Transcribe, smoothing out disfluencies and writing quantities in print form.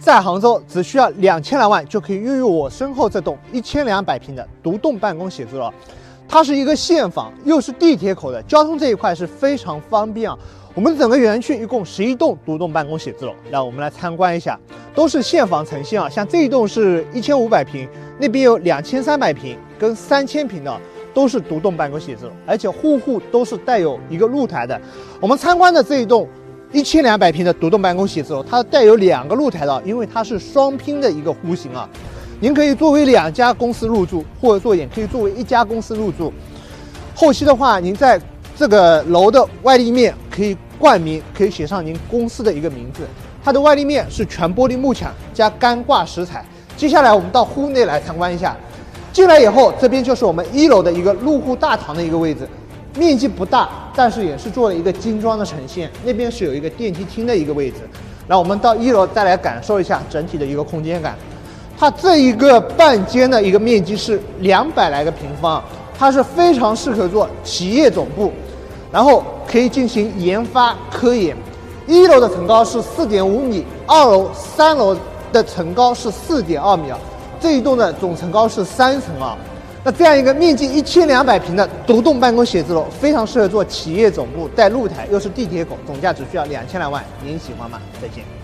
在杭州只需要2000来万就可以拥有我身后这栋1200平的独栋办公写字楼。它是一个现房，又是地铁口的，交通这一块是非常方便啊。我们整个园区一共11栋独栋办公写字楼，让我们来参观一下，都是现房呈现啊。像这一栋是1500平，那边有2300平跟3000平的。都是独栋办公写字楼，而且户户都是带有一个露台的。我们参观的这一栋1200平的独栋办公写字楼，它带有2个露台的，因为它是双拼的一个户型啊。您可以作为2家公司入住，或者说也可以作为1家公司入住。后期的话，您在这个楼的外立面可以冠名，可以写上您公司的一个名字。它的外立面是全玻璃幕墙加干挂石材。接下来我们到户内来参观一下。进来以后，这边就是我们1楼的一个入户大堂的一个位置，面积不大，但是也是做了一个精装的呈现。那边是有一个电梯厅的一个位置。然后我们到1楼再来感受一下整体的一个空间感。它这一个半间的一个面积是200来个平方，它是非常适合做企业总部，然后可以进行研发科研。1楼的层高是4.5米，2楼、3楼的层高是4.2米啊。这一栋的总层高是3层啊，那这样一个面积1200平的独栋办公写字楼，非常适合做企业总部，带露台，又是地铁口，总价只需要2000来万，您喜欢吗？再见。